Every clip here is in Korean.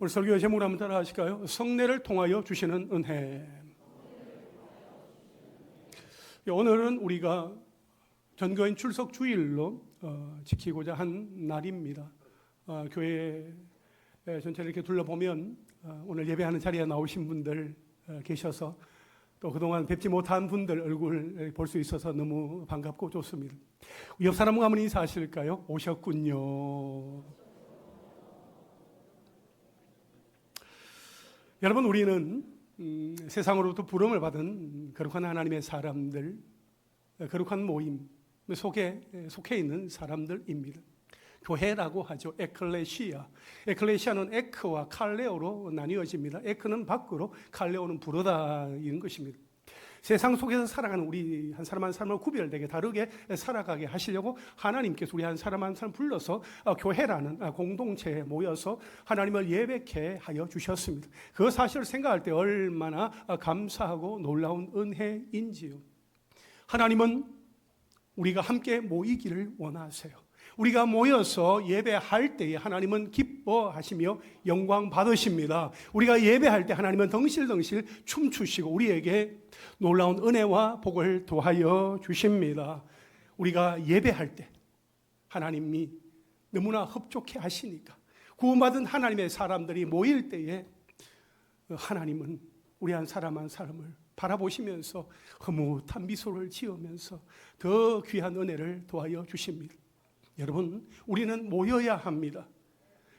오늘 설교의 제목을 한번 따라 하실까요? 성례를 통하여 주시는 은혜. 오늘은 우리가 전거인 출석 주일로 지키고자 한 날입니다. 교회 전체를 이렇게 둘러보면 오늘 예배하는 자리에 나오신 분들 계셔서 또 그동안 뵙지 못한 분들 얼굴 볼 수 있어서 너무 반갑고 좋습니다. 옆 사람과 한번 인사하실까요? 오셨군요. 여러분, 우리는 세상으로부터 부름을 받은 거룩한 하나님의 사람들, 거룩한 모임 속에 속해 있는 사람들입니다. 교회라고 하죠. 에클레시아. 에클레시아는 에크와 칼레오로 나뉘어집니다. 에크는 밖으로, 칼레오는 부르다 이런 것입니다. 세상 속에서 살아가는 우리 한 사람 한 사람을 구별되게 다르게 살아가게 하시려고 하나님께서 우리 한 사람 한 사람 불러서 교회라는 공동체에 모여서 하나님을 예배케 하여 주셨습니다. 그 사실을 생각할 때 얼마나 감사하고 놀라운 은혜인지요. 하나님은 우리가 함께 모이기를 원하세요. 우리가 모여서 예배할 때에 하나님은 기뻐하시며 영광 받으십니다. 우리가 예배할 때 하나님은 덩실덩실 춤추시고 우리에게 놀라운 은혜와 복을 더하여 주십니다. 우리가 예배할 때 하나님이 너무나 흡족해 하시니까 구원받은 하나님의 사람들이 모일 때에 하나님은 우리 한 사람 한 사람을 바라보시면서 흐뭇한 미소를 지으면서 더 귀한 은혜를 더하여 주십니다. 여러분, 우리는 모여야 합니다.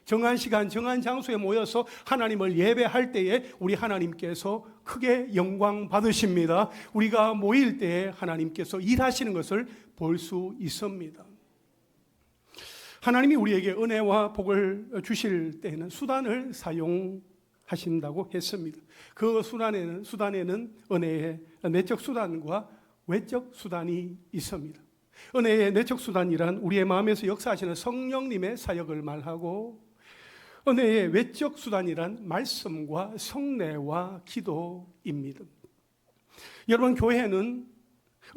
정한 시간, 정한 장소에 모여서 하나님을 예배할 때에 우리 하나님께서 크게 영광 받으십니다. 우리가 모일 때에 하나님께서 일하시는 것을 볼 수 있습니다. 하나님이 우리에게 은혜와 복을 주실 때에는 수단을 사용하신다고 했습니다. 그 수단에는 은혜의 내적 수단과 외적 수단이 있습니다. 은혜의 내적 수단이란 우리의 마음에서 역사하시는 성령님의 사역을 말하고, 은혜의 외적 수단이란 말씀과 성례와 기도입니다. 여러분, 교회는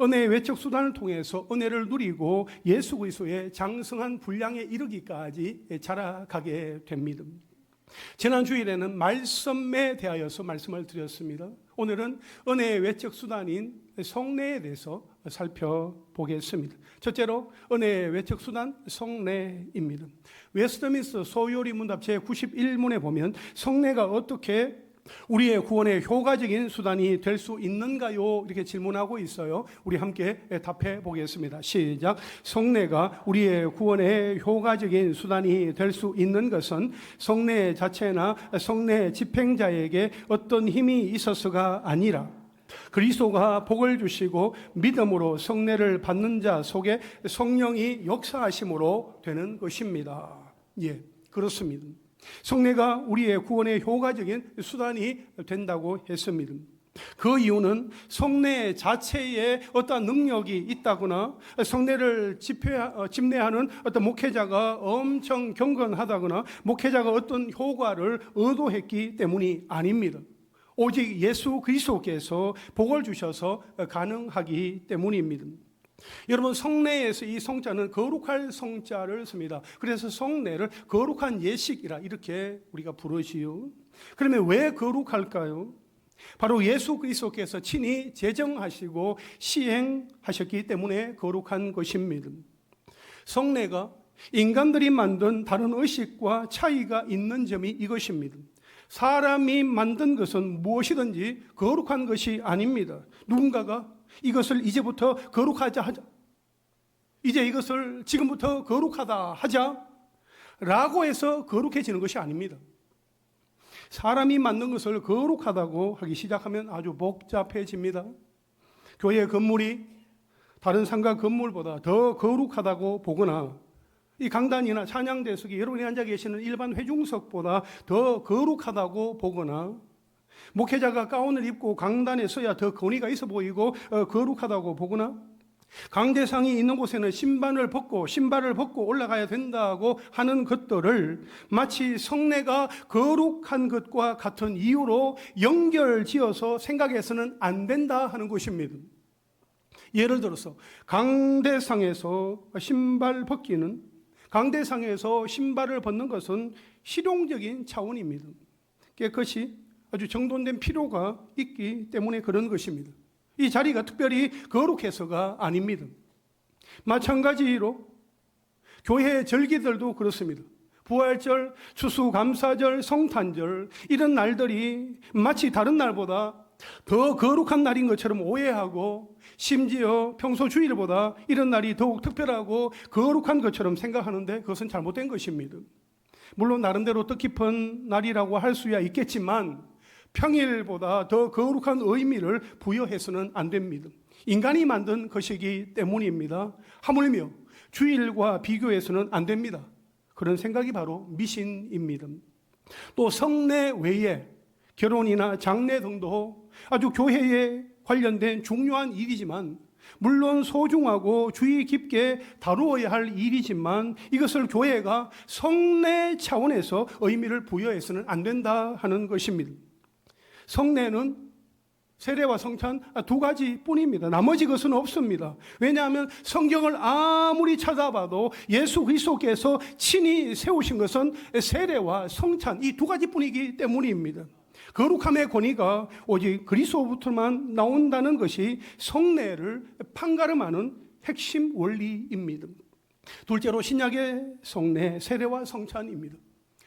은혜의 외적 수단을 통해서 은혜를 누리고 예수 그리스도의 장성한 분량에 이르기까지 자라가게 됩니다. 지난 주일에는 말씀에 대하여서 말씀을 드렸습니다. 오늘은 은혜의 외적 수단인 성례에 대해서 살펴보겠습니다. 첫째로 은혜의 외적 수단 성례입니다. 웨스트민스터 소요리 문답 제91문에 보면 성례가 어떻게 우리의 구원의 효과적인 수단이 될 수 있는가요? 이렇게 질문하고 있어요. 우리 함께 답해 보겠습니다. 시작. 성례가 우리의 구원의 효과적인 수단이 될 수 있는 것은 성례 자체나 성례 집행자에게 어떤 힘이 있어서가 아니라 그리스도가 복을 주시고 믿음으로 성례를 받는 자 속에 성령이 역사하심으로 되는 것입니다. 예, 그렇습니다. 성례가 우리의 구원의 효과적인 수단이 된다고 했습니다. 그 이유는 성례 자체에 어떤 능력이 있다거나 성례를 집례하는 어떤 목회자가 엄청 경건하다거나 목회자가 어떤 효과를 의도했기 때문이 아닙니다. 오직 예수 그리스도께서 복을 주셔서 가능하기 때문입니다. 여러분, 성례에서 이 성자는 거룩할 성자를 씁니다. 그래서 성례를 거룩한 예식이라 이렇게 우리가 부르지요. 그러면 왜 거룩할까요? 바로 예수 그리스도께서 친히 제정하시고 시행하셨기 때문에 거룩한 것입니다. 성례가 인간들이 만든 다른 의식과 차이가 있는 점이 이것입니다. 사람이 만든 것은 무엇이든지 거룩한 것이 아닙니다. 누군가가 이것을 이제부터 거룩하자 하자, 이제 이것을 지금부터 거룩하다 하자 라고 해서 거룩해지는 것이 아닙니다. 사람이 만든 것을 거룩하다고 하기 시작하면 아주 복잡해집니다. 교회 건물이 다른 상가 건물보다 더 거룩하다고 보거나 이 강단이나 찬양대석이 여러분이 앉아 계시는 일반 회중석보다 더 거룩하다고 보거나 목회자가 가운을 입고 강단에 서야 더 권위가 있어 보이고 거룩하다고 보거나 강대상이 있는 곳에는 신발을 벗고 올라가야 된다고 하는 것들을 마치 성례가 거룩한 것과 같은 이유로 연결지어서 생각해서는 안 된다 하는 것입니다. 예를 들어서 강대상에서 신발을 벗는 것은 실용적인 차원입니다. 깨끗이 아주 정돈된 필요가 있기 때문에 그런 것입니다. 이 자리가 특별히 거룩해서가 아닙니다. 마찬가지로 교회의 절기들도 그렇습니다. 부활절, 추수감사절, 성탄절 이런 날들이 마치 다른 날보다 더 거룩한 날인 것처럼 오해하고 심지어 평소 주일보다 이런 날이 더욱 특별하고 거룩한 것처럼 생각하는데 그것은 잘못된 것입니다. 물론 나름대로 뜻깊은 날이라고 할 수야 있겠지만 평일보다 더 거룩한 의미를 부여해서는 안 됩니다. 인간이 만든 것이기 때문입니다. 하물며 주일과 비교해서는 안 됩니다. 그런 생각이 바로 미신입니다. 또 성례 외에 결혼이나 장례 등도 아주 교회에 관련된 중요한 일이지만 물론 소중하고 주의 깊게 다루어야 할 일이지만 이것을 교회가 성례 차원에서 의미를 부여해서는 안 된다 하는 것입니다. 성례는 세례와 성찬 두 가지뿐입니다. 나머지 것은 없습니다. 왜냐하면 성경을 아무리 찾아봐도 예수 그리스도께서 친히 세우신 것은 세례와 성찬 이 두 가지뿐이기 때문입니다. 거룩함의 권위가 오직 그리스도부터만 나온다는 것이 성례를 판가름하는 핵심 원리입니다. 둘째로 신약의 성례, 세례와 성찬입니다.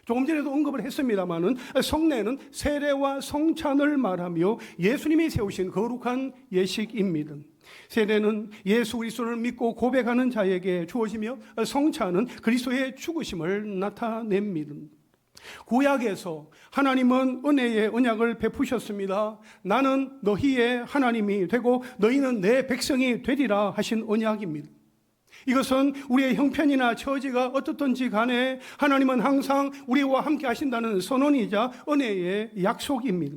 조금 전에도 언급을 했습니다마는 성례는 세례와 성찬을 말하며 예수님이 세우신 거룩한 예식입니다. 세례는 예수 그리스도를 믿고 고백하는 자에게 주어지며 성찬은 그리스도의 죽으심을 나타냅니다. 구약에서 하나님은 은혜의 언약을 베푸셨습니다. 나는 너희의 하나님이 되고 너희는 내 백성이 되리라 하신 언약입니다. 이것은 우리의 형편이나 처지가 어떻든지 간에 하나님은 항상 우리와 함께 하신다는 선언이자 은혜의 약속입니다.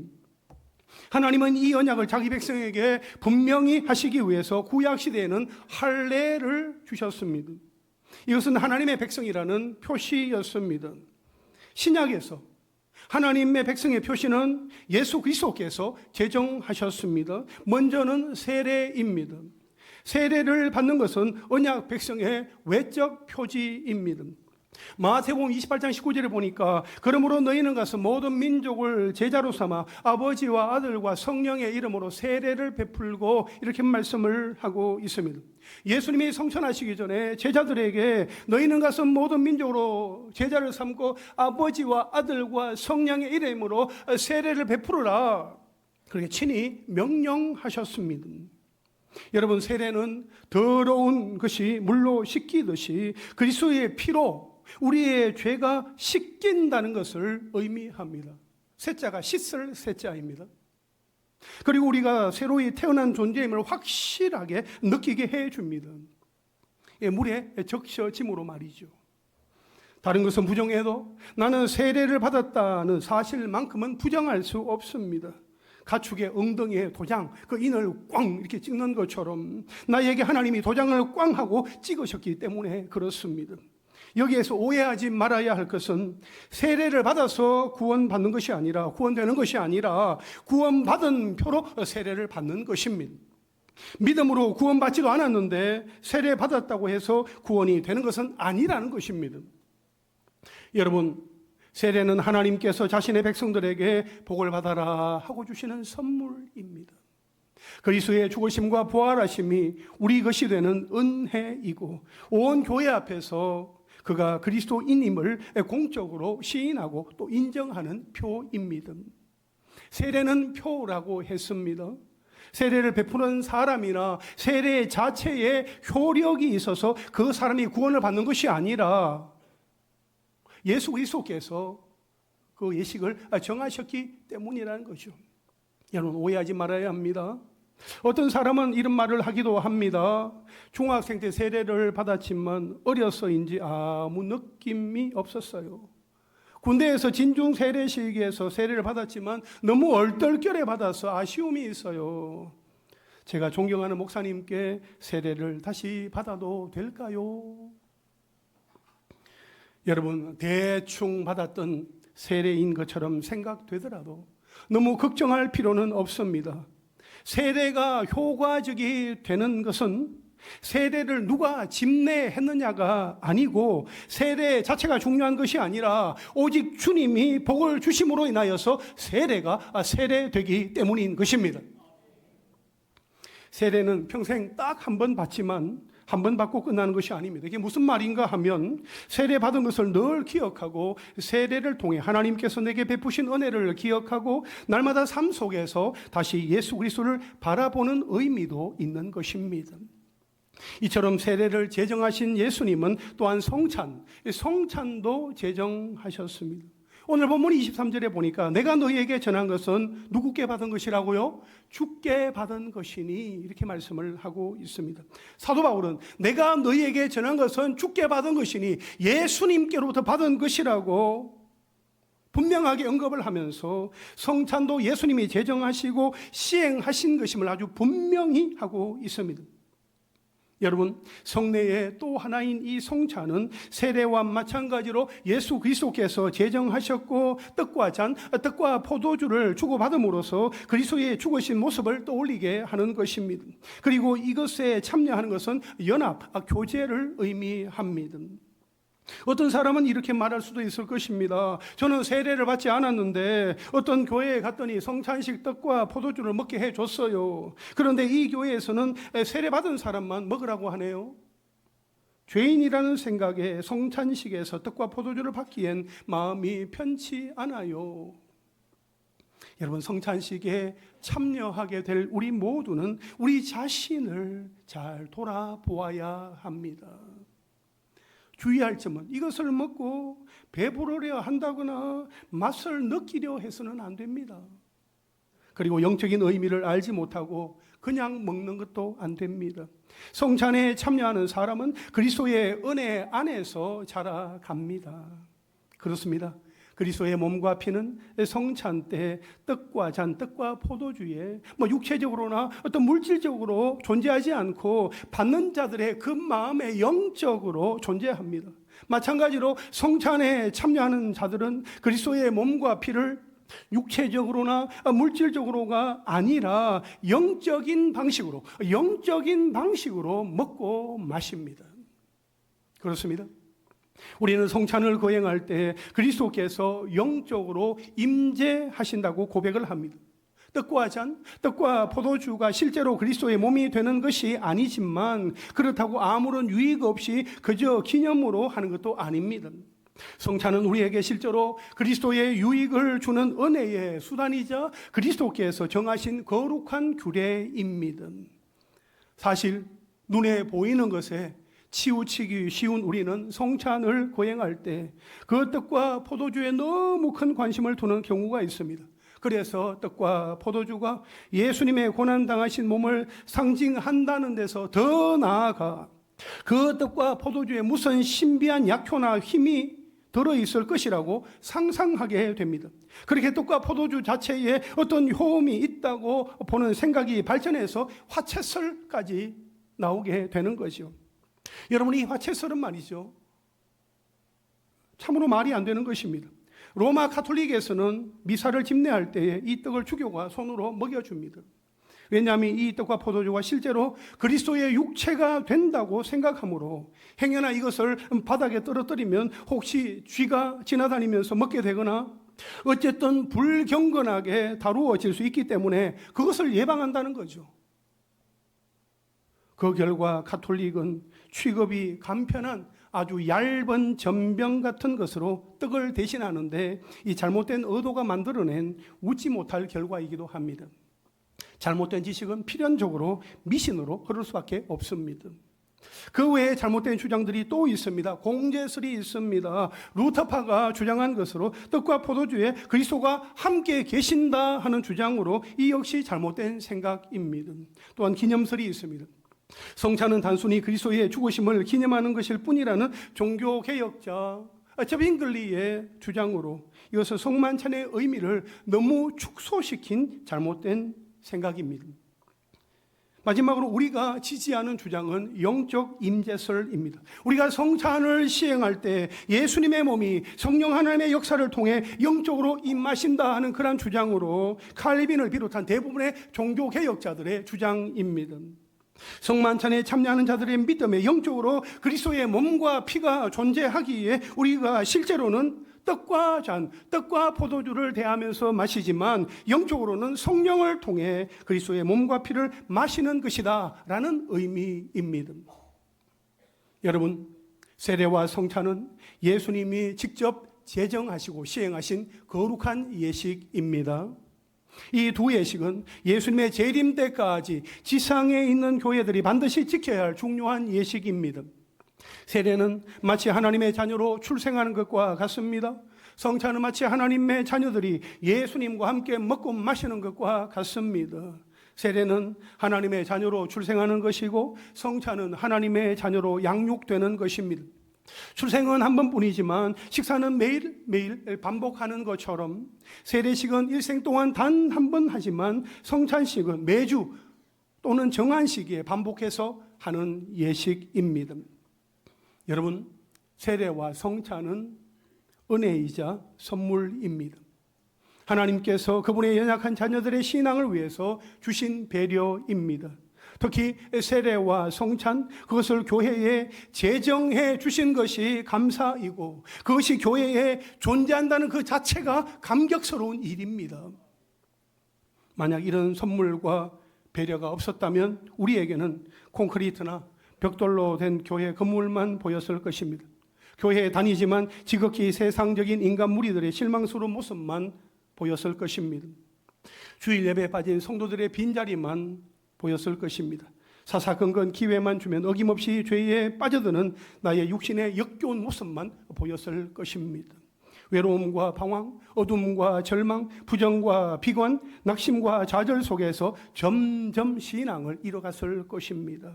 하나님은 이 언약을 자기 백성에게 분명히 하시기 위해서 구약시대에는 할례를 주셨습니다. 이것은 하나님의 백성이라는 표시였습니다. 신약에서 하나님의 백성의 표시는 예수 그리스도께서 제정하셨습니다. 먼저는 세례입니다. 세례를 받는 것은 언약 백성의 외적 표지입니다. 마태복음 28장 19절에 보니까 그러므로 너희는 가서 모든 민족을 제자로 삼아 아버지와 아들과 성령의 이름으로 세례를 베풀고 이렇게 말씀을 하고 있습니다. 예수님이 성천하시기 전에 제자들에게 너희는 가서 모든 민족으로 제자를 삼고 아버지와 아들과 성령의 이름으로 세례를 베풀어라 그렇게 친히 명령하셨습니다. 여러분, 세례는 더러운 것이 물로 씻기듯이 그리스도의 피로 우리의 죄가 씻긴다는 것을 의미합니다. 세자가 씻을 세자입니다. 그리고 우리가 새로이 태어난 존재임을 확실하게 느끼게 해줍니다. 물에 적셔짐으로 말이죠. 다른 것은 부정해도 나는 세례를 받았다는 사실만큼은 부정할 수 없습니다. 가축의 엉덩이에 도장, 그 인을 꽝 이렇게 찍는 것처럼 나에게 하나님이 도장을 꽝 하고 찍으셨기 때문에 그렇습니다. 여기에서 오해하지 말아야 할 것은 세례를 받아서 구원받는 것이 아니라 구원되는 것이 아니라 구원받은 표로 세례를 받는 것입니다. 믿음으로 구원받지도 않았는데 세례 받았다고 해서 구원이 되는 것은 아니라는 것입니다. 여러분, 세례는 하나님께서 자신의 백성들에게 복을 받아라 하고 주시는 선물입니다. 그리스도의 죽으심과 부활하심이 우리 것이 되는 은혜이고 온 교회 앞에서 그가 그리스도인임을 공적으로 시인하고 또 인정하는 표입니다. 세례는 표라고 했습니다. 세례를 베푸는 사람이나 세례 자체에 효력이 있어서 그 사람이 구원을 받는 것이 아니라 예수 그리스도께서 그 예식을 정하셨기 때문이라는 거죠. 여러분, 오해하지 말아야 합니다. 어떤 사람은 이런 말을 하기도 합니다. 중학생 때 세례를 받았지만 어려서인지 아무 느낌이 없었어요. 군대에서 진중 세례식에서 세례를 받았지만 너무 얼떨결에 받아서 아쉬움이 있어요. 제가 존경하는 목사님께 세례를 다시 받아도 될까요? 여러분, 대충 받았던 세례인 것처럼 생각되더라도 너무 걱정할 필요는 없습니다. 세례가 효과적이 되는 것은 세례를 누가 집례했느냐가 아니고 세례 자체가 중요한 것이 아니라 오직 주님이 복을 주심으로 인하여서 세례가 세례되기 때문인 것입니다. 세례는 평생 딱 한 번 받지만 한 번 받고 끝나는 것이 아닙니다. 이게 무슨 말인가 하면 세례 받은 것을 늘 기억하고 세례를 통해 하나님께서 내게 베푸신 은혜를 기억하고 날마다 삶 속에서 다시 예수 그리스도를 바라보는 의미도 있는 것입니다. 이처럼 세례를 제정하신 예수님은 또한 성찬도 제정하셨습니다. 오늘 본문 23절에 보니까 내가 너희에게 전한 것은 누구께 받은 것이라고요? 주께 받은 것이니 이렇게 말씀을 하고 있습니다. 사도 바울은 내가 너희에게 전한 것은 주께 받은 것이니 예수님께로부터 받은 것이라고 분명하게 언급을 하면서 성찬도 예수님이 제정하시고 시행하신 것임을 아주 분명히 하고 있습니다. 여러분, 성례의 또 하나인 이 성찬은 세례와 마찬가지로 예수 그리스도께서 제정하셨고 떡과 포도주를 주고받음으로써 그리스도의 죽으신 모습을 떠올리게 하는 것입니다. 그리고 이것에 참여하는 것은 연합, 교제를 의미합니다. 어떤 사람은 이렇게 말할 수도 있을 것입니다. 저는 세례를 받지 않았는데 어떤 교회에 갔더니 성찬식 떡과 포도주를 먹게 해줬어요. 그런데 이 교회에서는 세례 받은 사람만 먹으라고 하네요. 죄인이라는 생각에 성찬식에서 떡과 포도주를 받기엔 마음이 편치 않아요. 여러분, 성찬식에 참여하게 될 우리 모두는 우리 자신을 잘 돌아보아야 합니다. 주의할 점은 이것을 먹고 배부르려 한다거나 맛을 느끼려 해서는 안 됩니다. 그리고 영적인 의미를 알지 못하고 그냥 먹는 것도 안 됩니다. 성찬에 참여하는 사람은 그리스도의 은혜 안에서 자라갑니다. 그렇습니다. 그리스도의 몸과 피는 성찬 때 떡과 포도주에 육체적으로나 어떤 물질적으로 존재하지 않고 받는 자들의 그 마음에 영적으로 존재합니다. 마찬가지로 성찬에 참여하는 자들은 그리스도의 몸과 피를 육체적으로나 물질적으로가 아니라 영적인 방식으로 먹고 마십니다. 그렇습니다. 우리는 성찬을 거행할 때 그리스도께서 영적으로 임재하신다고 고백을 합니다. 떡과 포도주가 실제로 그리스도의 몸이 되는 것이 아니지만 그렇다고 아무런 유익 없이 그저 기념으로 하는 것도 아닙니다. 성찬은 우리에게 실제로 그리스도의 유익을 주는 은혜의 수단이자 그리스도께서 정하신 거룩한 규례입니다. 사실 눈에 보이는 것에 치우치기 쉬운 우리는 성찬을 거행할 때 그 떡과 포도주에 너무 큰 관심을 두는 경우가 있습니다. 그래서 떡과 포도주가 예수님의 고난당하신 몸을 상징한다는 데서 더 나아가 그 떡과 포도주에 무슨 신비한 약효나 힘이 들어있을 것이라고 상상하게 됩니다. 그렇게 떡과 포도주 자체에 어떤 효험이 있다고 보는 생각이 발전해서 화채설까지 나오게 되는 거죠. 여러분, 이 화채설은 말이죠, 참으로 말이 안 되는 것입니다. 로마 가톨릭에서는 미사를 집례할 때에 이 떡을 주교가 손으로 먹여줍니다. 왜냐하면 이 떡과 포도주가 실제로 그리스도의 육체가 된다고 생각하므로 행여나 이것을 바닥에 떨어뜨리면 혹시 쥐가 지나다니면서 먹게 되거나 어쨌든 불경건하게 다루어질 수 있기 때문에 그것을 예방한다는 거죠. 그 결과 가톨릭은 취급이 간편한 아주 얇은 전병 같은 것으로 떡을 대신하는데 이 잘못된 의도가 만들어낸 웃지 못할 결과이기도 합니다. 잘못된 지식은 필연적으로 미신으로 흐를 수밖에 없습니다. 그 외에 잘못된 주장들이 또 있습니다. 공제설이 있습니다. 루터파가 주장한 것으로 떡과 포도주에 그리스도가 함께 계신다 하는 주장으로 이 역시 잘못된 생각입니다. 또한 기념설이 있습니다. 성찬은 단순히 그리스도의 죽으심을 기념하는 것일 뿐이라는 종교개혁자 저빙글리의 주장으로 이것은 성만찬의 의미를 너무 축소시킨 잘못된 생각입니다. 마지막으로 우리가 지지하는 주장은 영적 임재설입니다. 우리가 성찬을 시행할 때 예수님의 몸이 성령 하나님의 역사를 통해 영적으로 임하신다 하는 그런 주장으로 칼빈을 비롯한 대부분의 종교개혁자들의 주장입니다. 성만찬에 참여하는 자들의 믿음에 영적으로 그리스도의 몸과 피가 존재하기에 우리가 실제로는 떡과 잔, 떡과 포도주를 대하면서 마시지만 영적으로는 성령을 통해 그리스도의 몸과 피를 마시는 것이다 라는 의미입니다. 여러분, 세례와 성찬은 예수님이 직접 제정하시고 시행하신 거룩한 예식입니다. 이 두 예식은 예수님의 재림 때까지 지상에 있는 교회들이 반드시 지켜야 할 중요한 예식입니다. 세례는 마치 하나님의 자녀로 출생하는 것과 같습니다. 성찬은 마치 하나님의 자녀들이 예수님과 함께 먹고 마시는 것과 같습니다. 세례는 하나님의 자녀로 출생하는 것이고 성찬은 하나님의 자녀로 양육되는 것입니다. 출생은 한 번뿐이지만 식사는 매일매일 반복하는 것처럼 세례식은 일생 동안 단 한 번 하지만 성찬식은 매주 또는 정한 시기에 반복해서 하는 예식입니다. 여러분, 세례와 성찬은 은혜이자 선물입니다. 하나님께서 그분의 연약한 자녀들의 신앙을 위해서 주신 배려입니다. 특히 세례와 성찬, 그것을 교회에 제정해 주신 것이 감사이고 그것이 교회에 존재한다는 그 자체가 감격스러운 일입니다. 만약 이런 선물과 배려가 없었다면 우리에게는 콘크리트나 벽돌로 된 교회 건물만 보였을 것입니다. 교회에 다니지만 지극히 세상적인 인간 무리들의 실망스러운 모습만 보였을 것입니다. 주일 예배에 빠진 성도들의 빈자리만 보였을 것입니다. 사사건건 기회만 주면 어김없이 죄에 빠져드는 나의 육신의 역겨운 모습만 보였을 것입니다. 외로움과 방황, 어둠과 절망, 부정과 비관, 낙심과 좌절 속에서 점점 신앙을 잃어갔을 것입니다.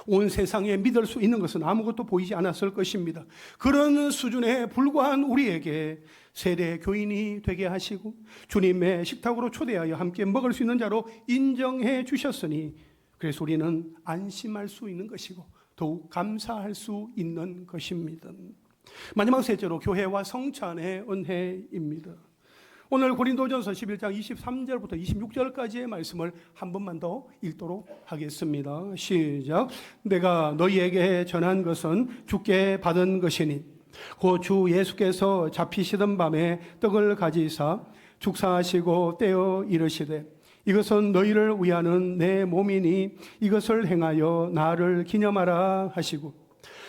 온 세상에 믿을 수 있는 것은 아무것도 보이지 않았을 것입니다. 그런 수준에 불과한 우리에게 세례 교인이 되게 하시고 주님의 식탁으로 초대하여 함께 먹을 수 있는 자로 인정해 주셨으니 그래서 우리는 안심할 수 있는 것이고 더욱 감사할 수 있는 것입니다. 마지막 셋째로 교회와 성찬의 은혜입니다. 오늘 고린도전서 11장 23절부터 26절까지의 말씀을 한 번만 더 읽도록 하겠습니다. 시작. 내가 너희에게 전한 것은 주께 받은 것이니 곧 주 예수께서 잡히시던 밤에 떡을 가지사 축사하시고 떼어 이르시되 이것은 너희를 위하는 내 몸이니 이것을 행하여 나를 기념하라 하시고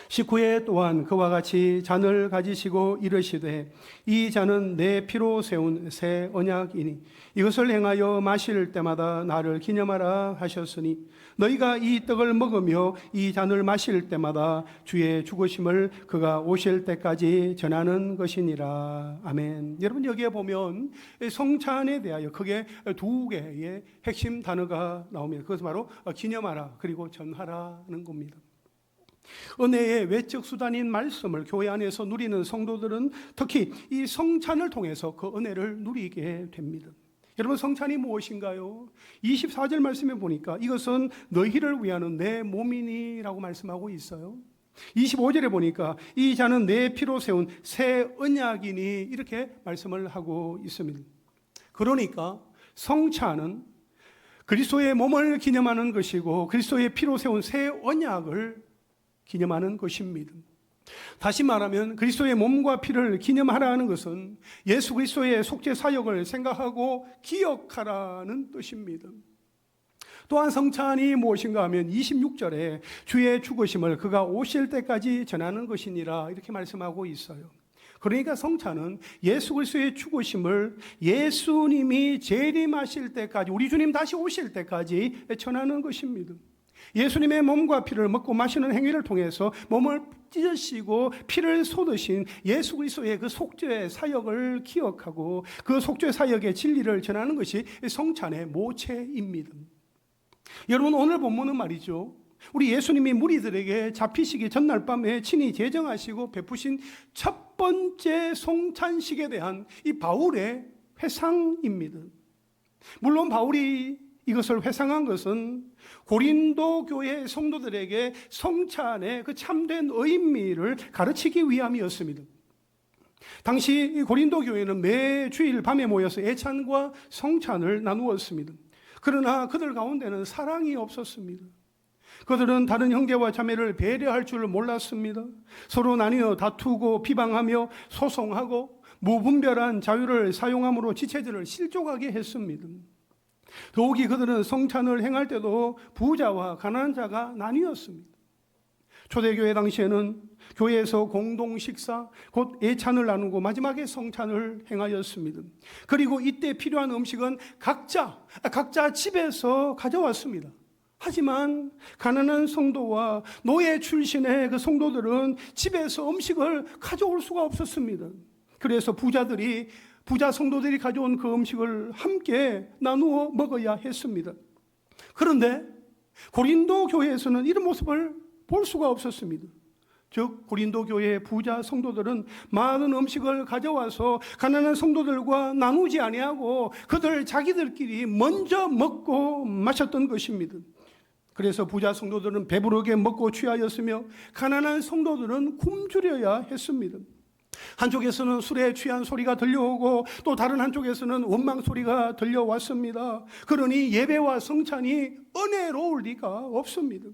식후에 또한 그와 같이 잔을 가지시고 이르시되 이 잔은 내 피로 세운 새 언약이니 이것을 행하여 마실 때마다 나를 기념하라 하셨으니 너희가 이 떡을 먹으며 이 잔을 마실 때마다 주의 죽으심을 그가 오실 때까지 전하는 것이니라. 아멘. 여러분, 여기에 보면 성찬에 대하여 크게 두 개의 핵심 단어가 나옵니다. 그것은 바로 기념하라 그리고 전하라는 겁니다. 은혜의 외적 수단인 말씀을 교회 안에서 누리는 성도들은 특히 이 성찬을 통해서 그 은혜를 누리게 됩니다. 여러분, 성찬이 무엇인가요? 24절 말씀에 보니까 이것은 너희를 위하는 내 몸이니 라고 말씀하고 있어요. 25절에 보니까 이 잔은 내 피로 세운 새 언약이니 이렇게 말씀을 하고 있습니다. 그러니까 성찬은 그리스도의 몸을 기념하는 것이고 그리스도의 피로 세운 새 언약을 기념하는 것입니다. 다시 말하면 그리스도의 몸과 피를 기념하라는 것은 예수 그리스도의 속죄 사역을 생각하고 기억하라는 뜻입니다. 또한 성찬이 무엇인가 하면 26절에 주의 죽으심을 그가 오실 때까지 전하는 것이니라 이렇게 말씀하고 있어요. 그러니까 성찬은 예수 그리스도의 죽으심을 예수님이 재림하실 때까지, 우리 주님 다시 오실 때까지 전하는 것입니다. 예수님의 몸과 피를 먹고 마시는 행위를 통해서 몸을 찢으시고 피를 쏟으신 예수 그리스도의 그 속죄 사역을 기억하고 그 속죄 사역의 진리를 전하는 것이 성찬의 모체입니다. 여러분, 오늘 본문은 말이죠, 우리 예수님이 무리들에게 잡히시기 전날 밤에 친히 제정하시고 베푸신 첫 번째 성찬식에 대한 이 바울의 회상입니다. 물론 바울이 이것을 회상한 것은 고린도 교회 성도들에게 성찬의 그 참된 의미를 가르치기 위함이었습니다. 당시 고린도 교회는 매 주일 밤에 모여서 예찬과 성찬을 나누었습니다. 그러나 그들 가운데는 사랑이 없었습니다. 그들은 다른 형제와 자매를 배려할 줄 몰랐습니다. 서로 나뉘어 다투고 비방하며 소송하고 무분별한 자유를 사용함으로 지체들을 실족하게 했습니다. 더욱이 그들은 성찬을 행할 때도 부자와 가난한 자가 나뉘었습니다. 초대교회 당시에는 교회에서 공동 식사, 곧 예찬을 나누고 마지막에 성찬을 행하였습니다. 그리고 이때 필요한 음식은 각자 집에서 가져왔습니다. 하지만 가난한 성도와 노예 출신의 그 성도들은 집에서 음식을 가져올 수가 없었습니다. 그래서 부자 성도들이 가져온 그 음식을 함께 나누어 먹어야 했습니다. 그런데 고린도 교회에서는 이런 모습을 볼 수가 없었습니다. 즉 고린도 교회의 부자 성도들은 많은 음식을 가져와서 가난한 성도들과 나누지 아니하고 그들 자기들끼리 먼저 먹고 마셨던 것입니다. 그래서 부자 성도들은 배부르게 먹고 취하였으며 가난한 성도들은 굶주려야 했습니다. 한쪽에서는 술에 취한 소리가 들려오고 또 다른 한쪽에서는 원망 소리가 들려왔습니다. 그러니 예배와 성찬이 은혜로울 리가 없습니다.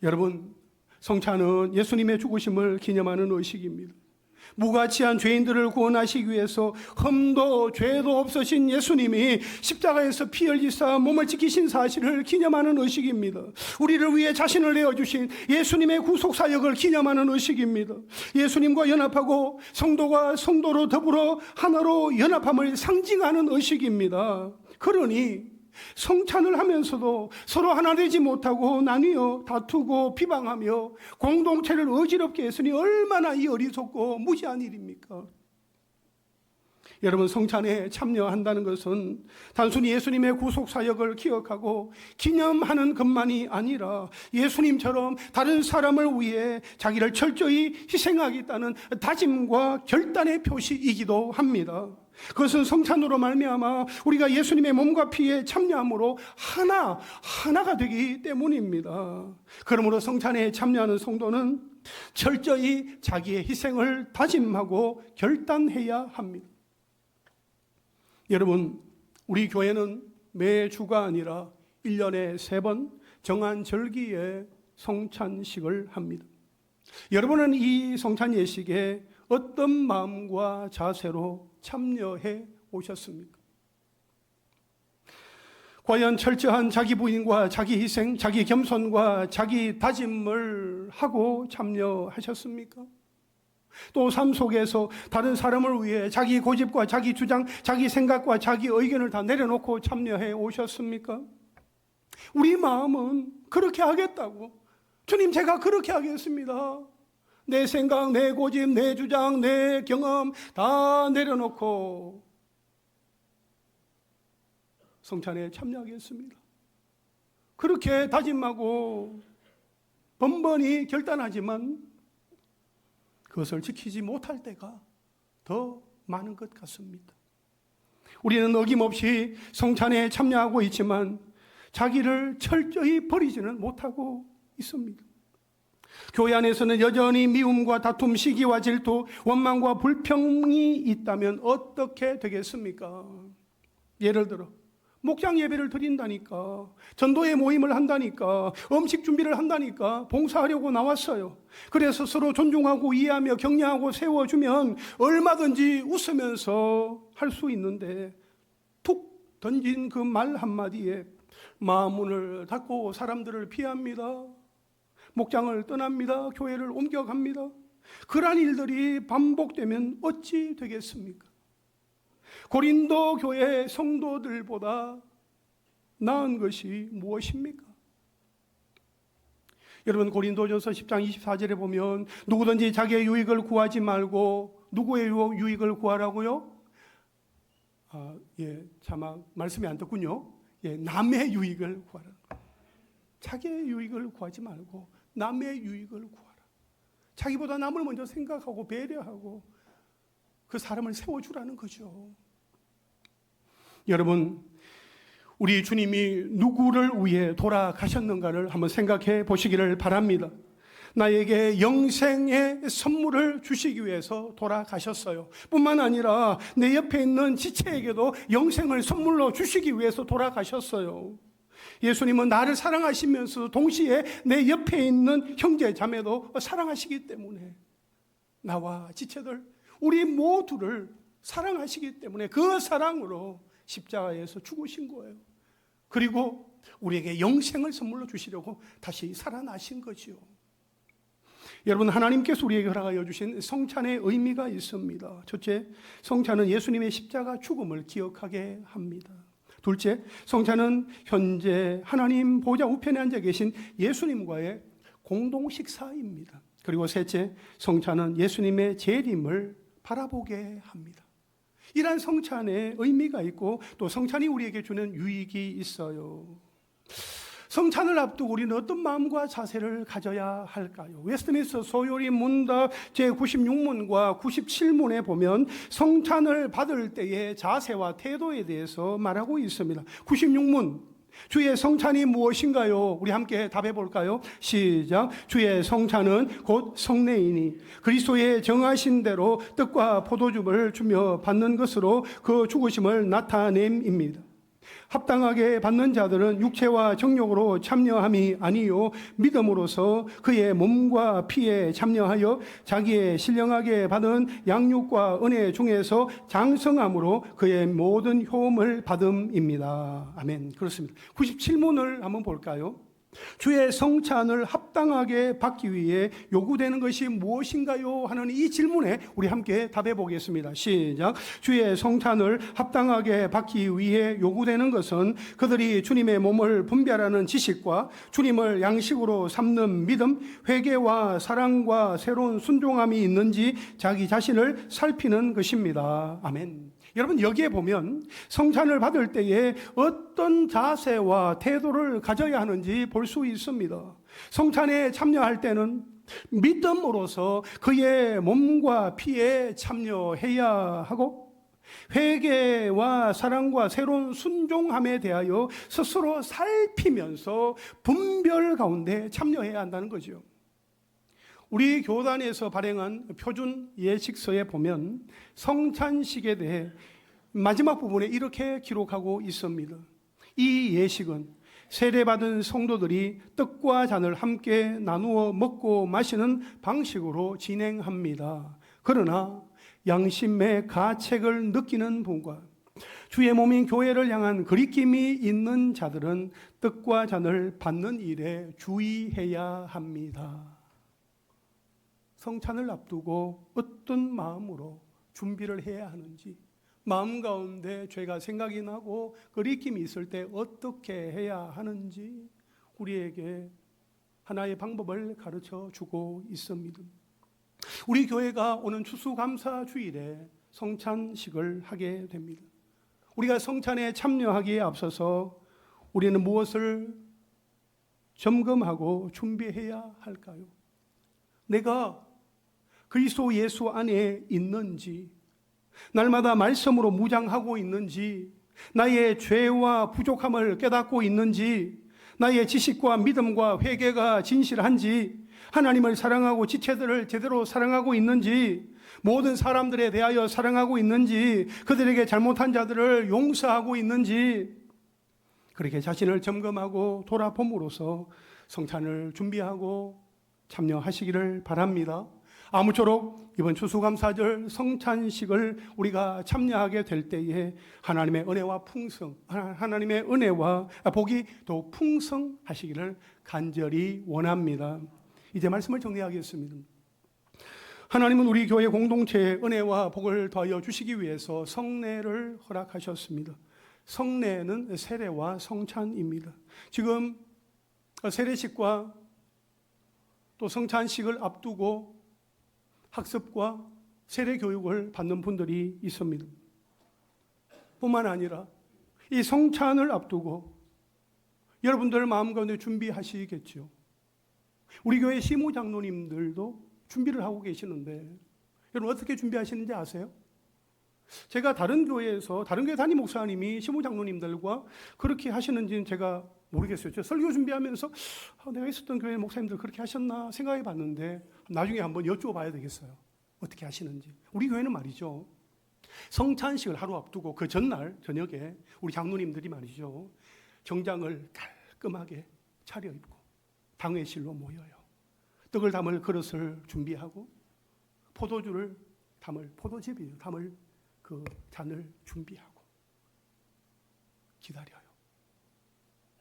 여러분, 성찬은 예수님의 죽으심을 기념하는 의식입니다. 무가치한 죄인들을 구원하시기 위해서 흠도 죄도 없으신 예수님이 십자가에서 피 흘리사 몸을 지키신 사실을 기념하는 의식입니다. 우리를 위해 자신을 내어주신 예수님의 구속사역을 기념하는 의식입니다. 예수님과 연합하고 성도가 성도로 더불어 하나로 연합함을 상징하는 의식입니다. 그러니 성찬을 하면서도 서로 하나 되지 못하고 나뉘어 다투고 비방하며 공동체를 어지럽게 했으니 얼마나 이 어리석고 무지한 일입니까? 여러분, 성찬에 참여한다는 것은 단순히 예수님의 구속사역을 기억하고 기념하는 것만이 아니라 예수님처럼 다른 사람을 위해 자기를 철저히 희생하겠다는 다짐과 결단의 표시이기도 합니다. 그것은 성찬으로 말미암아 우리가 예수님의 몸과 피에 참여함으로 하나가 되기 때문입니다. 그러므로 성찬에 참여하는 성도는 철저히 자기의 희생을 다짐하고 결단해야 합니다. 여러분, 우리 교회는 매주가 아니라 1년에 3번 정한 절기에 성찬식을 합니다. 여러분은 이 성찬 예식에 어떤 마음과 자세로 참여해 오셨습니까? 과연 철저한 자기 부인과 자기 희생, 자기 겸손과 자기 다짐을 하고 참여하셨습니까? 또 삶 속에서 다른 사람을 위해 자기 고집과 자기 주장, 자기 생각과 자기 의견을 다 내려놓고 참여해 오셨습니까? 우리 마음은 그렇게 하겠다고, 주님 제가 그렇게 하겠습니다, 내 생각, 내 고집, 내 주장, 내 경험 다 내려놓고 성찬에 참여하겠습니다, 그렇게 다짐하고 번번이 결단하지만 그것을 지키지 못할 때가 더 많은 것 같습니다. 우리는 어김없이 성찬에 참여하고 있지만 자기를 철저히 버리지는 못하고 있습니다. 교회 안에서는 여전히 미움과 다툼, 시기와 질투, 원망과 불평이 있다면 어떻게 되겠습니까? 예를 들어 목장 예배를 드린다니까, 전도회 모임을 한다니까, 음식 준비를 한다니까 봉사하려고 나왔어요. 그래서 서로 존중하고 이해하며 격려하고 세워주면 얼마든지 웃으면서 할 수 있는데 툭 던진 그 말 한마디에 마음문을 닫고 사람들을 피합니다. 목장을 떠납니다. 교회를 옮겨갑니다. 그러한 일들이 반복되면 어찌 되겠습니까? 고린도 교회 성도들보다 나은 것이 무엇입니까? 여러분, 고린도전서 10장 24절에 보면 누구든지 자기의 유익을 구하지 말고 누구의 유익을 구하라고요? 자막 말씀이 안 떴군요. 남의 유익을 구하라. 자기의 유익을 구하지 말고 남의 유익을 구하라. 자기보다 남을 먼저 생각하고 배려하고 그 사람을 세워주라는 거죠. 여러분, 우리 주님이 누구를 위해 돌아가셨는가를 한번 생각해 보시기를 바랍니다. 나에게 영생의 선물을 주시기 위해서 돌아가셨어요. 뿐만 아니라 내 옆에 있는 지체에게도 영생을 선물로 주시기 위해서 돌아가셨어요. 예수님은 나를 사랑하시면서 동시에 내 옆에 있는 형제 자매도 사랑하시기 때문에 나와 지체들 우리 모두를 사랑하시기 때문에 그 사랑으로 십자가에서 죽으신 거예요. 그리고 우리에게 영생을 선물로 주시려고 다시 살아나신 거지요. 여러분, 하나님께서 우리에게 허락하여 주신 성찬의 의미가 있습니다. 첫째, 성찬은 예수님의 십자가 죽음을 기억하게 합니다. 둘째, 성찬은 현재 하나님 보좌 우편에 앉아 계신 예수님과의 공동 식사입니다. 그리고 셋째, 성찬은 예수님의 재림을 바라보게 합니다. 이러한 성찬의 의미가 있고 또 성찬이 우리에게 주는 유익이 있어요. 성찬을 앞두고 우리는 어떤 마음과 자세를 가져야 할까요? 웨스트민스터 소요리 문답 제96문과 97문에 보면 성찬을 받을 때의 자세와 태도에 대해서 말하고 있습니다. 96문, 주의 성찬이 무엇인가요? 우리 함께 답해 볼까요? 시작. 주의 성찬은 곧 성례이니 그리스도의 정하신 대로 떡과 포도주를 주며 받는 것으로 그 죽으심을 나타냄입니다. 합당하게 받는 자들은 육체와 정욕으로 참여함이 아니요 믿음으로서 그의 몸과 피에 참여하여 자기의 신령하게 받은 양육과 은혜 중에서 장성함으로 그의 모든 효험을 받음입니다. 아멘. 그렇습니다. 97문을 한번 볼까요? 주의 성찬을 합당하게 받기 위해 요구되는 것이 무엇인가요? 하는 이 질문에 우리 함께 답해 보겠습니다. 시작. 주의 성찬을 합당하게 받기 위해 요구되는 것은 그들이 주님의 몸을 분별하는 지식과 주님을 양식으로 삼는 믿음, 회개와 사랑과 새로운 순종함이 있는지 자기 자신을 살피는 것입니다. 아멘. 여러분, 여기에 보면 성찬을 받을 때에 어떤 자세와 태도를 가져야 하는지 볼 수 있습니다. 성찬에 참여할 때는 믿음으로서 그의 몸과 피에 참여해야 하고 회개와 사랑과 새로운 순종함에 대하여 스스로 살피면서 분별 가운데 참여해야 한다는 거죠. 우리 교단에서 발행한 표준 예식서에 보면 성찬식에 대해 마지막 부분에 이렇게 기록하고 있습니다. 이 예식은 세례받은 성도들이 떡과 잔을 함께 나누어 먹고 마시는 방식으로 진행합니다. 그러나 양심의 가책을 느끼는 분과 주의 몸인 교회를 향한 그리낌이 있는 자들은 떡과 잔을 받는 일에 주의해야 합니다. 성찬을 앞두고 어떤 마음으로 준비를 해야 하는지, 마음 가운데 죄가 생각이 나고 그리낌이 있을 때 어떻게 해야 하는지 우리에게 하나의 방법을 가르쳐 주고 있습니다. 우리 교회가 오는 추수감사 주일에 성찬식을 하게 됩니다. 우리가 성찬에 참여하기에 앞서서 우리는 무엇을 점검하고 준비해야 할까요? 내가 그리스도 예수 안에 있는지, 날마다 말씀으로 무장하고 있는지, 나의 죄와 부족함을 깨닫고 있는지, 나의 지식과 믿음과 회개가 진실한지, 하나님을 사랑하고 지체들을 제대로 사랑하고 있는지, 모든 사람들에 대하여 사랑하고 있는지, 그들에게 잘못한 자들을 용서하고 있는지, 그렇게 자신을 점검하고 돌아봄으로써 성찬을 준비하고 참여하시기를 바랍니다. 아무쪼록 이번 추수감사절 성찬식을 우리가 참여하게 될 때에 하나님의 은혜와 풍성, 하나님의 은혜와 복이 더 풍성하시기를 간절히 원합니다. 이제 말씀을 정리하겠습니다. 하나님은 우리 교회 공동체에 은혜와 복을 더하여 주시기 위해서 성례를 허락하셨습니다. 성례는 세례와 성찬입니다. 지금 세례식과 또 성찬식을 앞두고 학습과 세례 교육을 받는 분들이 있습니다. 뿐만 아니라 이 성찬을 앞두고 여러분들 마음 가운데 준비하시겠죠. 우리 교회 시무 장로님들도 준비를 하고 계시는데 여러분 어떻게 준비하시는지 아세요? 제가 다른 교회 담임 목사님이 시무 장로님들과 그렇게 하시는지는 제가 모르겠어요. 제가 설교 준비하면서 내가 있었던 교회 목사님들 그렇게 하셨나 생각해 봤는데 나중에 한번 여쭤봐야 되겠어요. 어떻게 하시는지. 우리 교회는 말이죠. 성찬식을 하루 앞두고 그 전날 저녁에 우리 장로님들이 말이죠. 정장을 깔끔하게 차려입고 당회실로 모여요. 떡을 담을 그릇을 준비하고 포도주를 담을 포도즙이에요. 담을 그 잔을 준비하고 기다려요.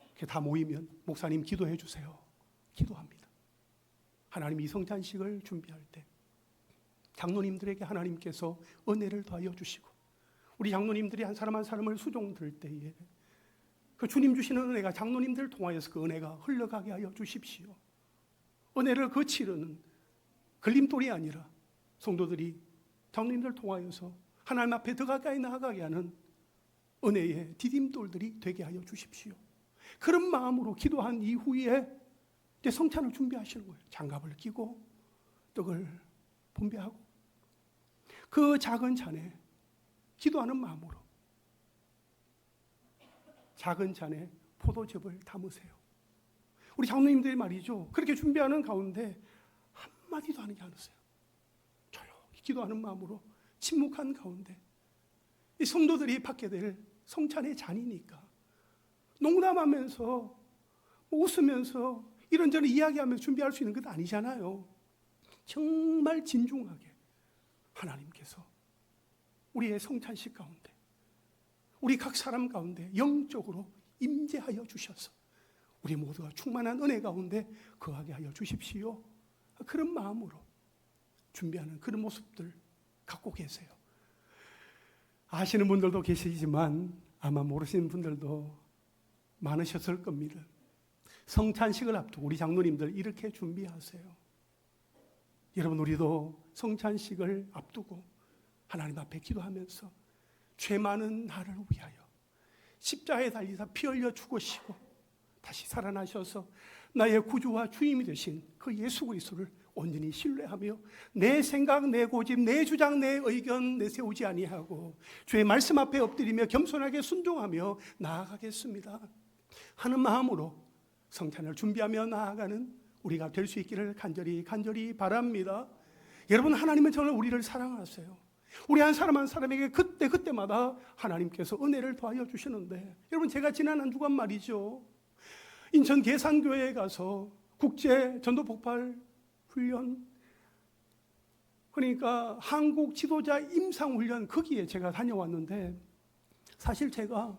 이렇게 다 모이면 목사님 기도해 주세요. 기도합니다. 하나님이 성찬식을 준비할 때 장로님들에게 하나님께서 은혜를 더하여 주시고 우리 장로님들이 한 사람 한 사람을 수종 들 때에 그 주님 주시는 은혜가 장로님들을 통하여서 그 은혜가 흘러가게 하여 주십시오. 은혜를 거치르는 걸림돌이 아니라 성도들이 장로님들을 통하여서 하나님 앞에 더 가까이 나아가게 하는 은혜의 디딤돌들이 되게 하여 주십시오. 그런 마음으로 기도한 이후에 이제 성찬을 준비하시는 거예요. 장갑을 끼고 떡을 분배하고 그 작은 잔에 기도하는 마음으로 작은 잔에 포도즙을 담으세요. 우리 장로님들이 말이죠. 그렇게 준비하는 가운데 한마디도 하지 않으세요. 조용히 기도하는 마음으로 침묵한 가운데 이 성도들이 받게 될 성찬의 잔이니까 농담하면서 웃으면서 이런저런 이야기하면서 준비할 수 있는 것 아니잖아요. 정말 진중하게 하나님께서 우리의 성찬식 가운데 우리 각 사람 가운데 영적으로 임재하여 주셔서 우리 모두가 충만한 은혜 가운데 거하게 하여 주십시오. 그런 마음으로 준비하는 그런 모습들 갖고 계세요. 아시는 분들도 계시지만 아마 모르시는 분들도 많으셨을 겁니다. 성찬식을 앞두고 우리 장로님들 이렇게 준비하세요. 여러분, 우리도 성찬식을 앞두고 하나님 앞에 기도하면서 죄 많은 나를 위하여 십자가에 달리사 피 흘려 죽으시고 다시 살아나셔서 나의 구주와 주님이 되신 그 예수 그리스도를 온전히 신뢰하며 내 생각, 내 고집, 내 주장, 내 의견 내세우지 아니하고 주의 말씀 앞에 엎드리며 겸손하게 순종하며 나아가겠습니다 하는 마음으로 성찬을 준비하며 나아가는 우리가 될 수 있기를 간절히 바랍니다. 여러분, 하나님은 정말 우리를 사랑하세요. 우리 한 사람 한 사람에게 그때마다 하나님께서 은혜를 더하여 주시는데, 여러분, 제가 지난 한 주간 말이죠, 인천 계산교회에 가서 국제 전도 폭발 훈련, 그러니까 한국 지도자 임상 훈련, 거기에 제가 다녀왔는데, 사실 제가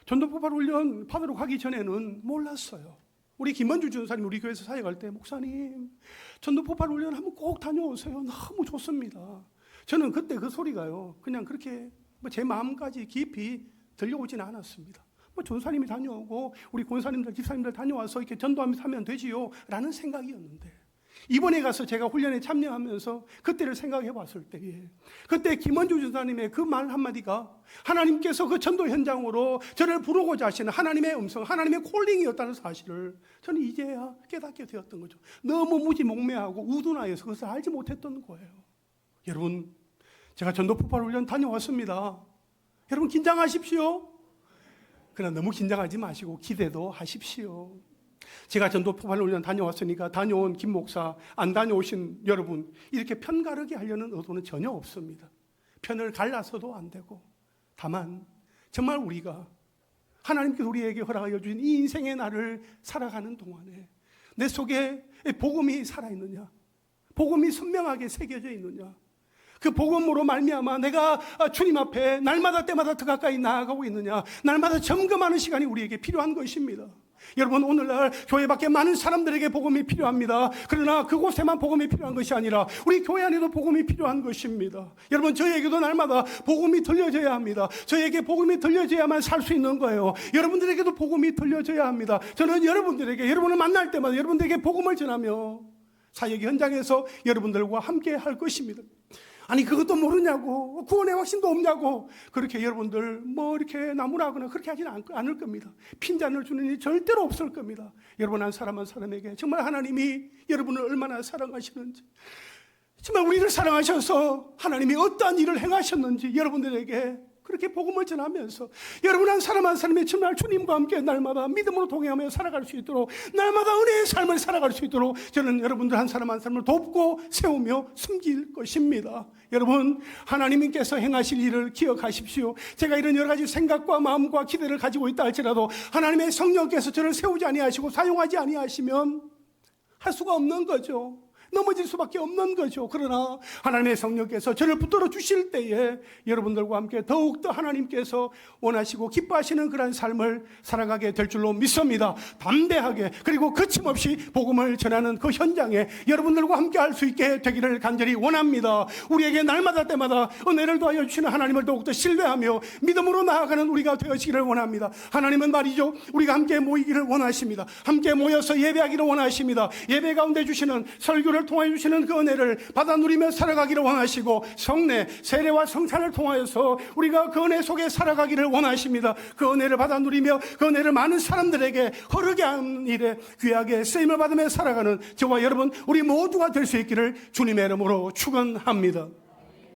전도 폭발 훈련 받으러 가기 전에는 몰랐어요. 우리 김원주 전사님 우리 교회에서 사역할 때, 목사님 전도 폭발 훈련 한번 꼭 다녀오세요. 너무 좋습니다. 저는 그때 그 소리가요, 그냥 그렇게 제 마음까지 깊이 들려오지는 않았습니다. 전사님이 다녀오고 우리 권사님들, 집사님들 다녀와서 이렇게 전도하면서 하면 되지요 라는 생각이었는데, 이번에 가서 제가 훈련에 참여하면서 그때를 생각해 봤을 때에, 그때 김원주 전사님의 그 말 한마디가 하나님께서 그 전도 현장으로 저를 부르고자 하시는 하나님의 음성, 하나님의 콜링이었다는 사실을 저는 이제야 깨닫게 되었던 거죠. 너무 무지몽매하고 우둔하여서 그것을 알지 못했던 거예요. 여러분, 제가 전도 폭발 훈련 다녀왔습니다. 여러분, 긴장하십시오. 그러나 너무 긴장하지 마시고 기대도 하십시오. 제가 전도 폭발 훈련 다녀왔으니까 다녀온 김 목사, 안 다녀오신 여러분, 이렇게 편가르게 하려는 의도는 전혀 없습니다. 편을 갈라서도 안 되고, 다만 정말 우리가 하나님께서 우리에게 허락하여 주신 이 인생의 날을 살아가는 동안에 내 속에 복음이 살아있느냐, 복음이 선명하게 새겨져 있느냐, 그 복음으로 말미암아 내가 주님 앞에 날마다 때마다 더 가까이 나아가고 있느냐, 날마다 점검하는 시간이 우리에게 필요한 것입니다. 여러분, 오늘날 교회 밖에 많은 사람들에게 복음이 필요합니다. 그러나 그곳에만 복음이 필요한 것이 아니라 우리 교회 안에도 복음이 필요한 것입니다. 여러분, 저에게도 날마다 복음이 들려져야 합니다. 저에게 복음이 들려져야만 살 수 있는 거예요. 여러분들에게도 복음이 들려져야 합니다. 저는 여러분들에게, 여러분을 만날 때마다 여러분들에게 복음을 전하며 사역 현장에서 여러분들과 함께 할 것입니다. 아니, 그것도 모르냐고, 구원의 확신도 없냐고, 그렇게 여러분들 이렇게 나무라거나 그렇게 하지는 않을 겁니다. 핀잔을 주는 일이 절대로 없을 겁니다. 여러분, 한 사람 한 사람에게 정말 하나님이 여러분을 얼마나 사랑하시는지, 정말 우리를 사랑하셔서 하나님이 어떠한 일을 행하셨는지 여러분들에게 그렇게 복음을 전하면서 여러분 한 사람이 정말 주님과 함께 날마다 믿음으로 동행하며 살아갈 수 있도록, 날마다 은혜의 삶을 살아갈 수 있도록 저는 여러분들 한 사람을 돕고 세우며 섬길 것입니다. 여러분, 하나님께서 행하실 일을 기억하십시오. 제가 이런 여러 가지 생각과 마음과 기대를 가지고 있다 할지라도 하나님의 성령께서 저를 세우지 아니하시고 사용하지 아니하시면 할 수가 없는 거죠. 넘어질 수밖에 없는 거죠. 그러나 하나님의 성령께서 저를 붙들어 주실 때에 여러분들과 함께 더욱더 하나님께서 원하시고 기뻐하시는 그런 삶을 살아가게 될 줄로 믿습니다. 담대하게 그리고 거침없이 복음을 전하는 그 현장에 여러분들과 함께 할 수 있게 되기를 간절히 원합니다. 우리에게 날마다 때마다 은혜를 더하여 주시는 하나님을 더욱더 신뢰하며 믿음으로 나아가는 우리가 되어지기를 원합니다. 하나님은 말이죠, 우리가 함께 모이기를 원하십니다. 함께 모여서 예배하기를 원하십니다. 예배 가운데 주시는 설교를 통하여 주시는 그 은혜를 받아 누리며 살아가기를 원하시고, 성례, 세례와 성찬을 통하여서 우리가 그 은혜 속에 살아가기를 원하십니다. 그 은혜를 받아 누리며 그 은혜를 많은 사람들에게 흐르게 하는 일에 귀하게 쓰임을 받으며 살아가는 저와 여러분 우리 모두가 될 수 있기를 주님의 이름으로 축원합니다.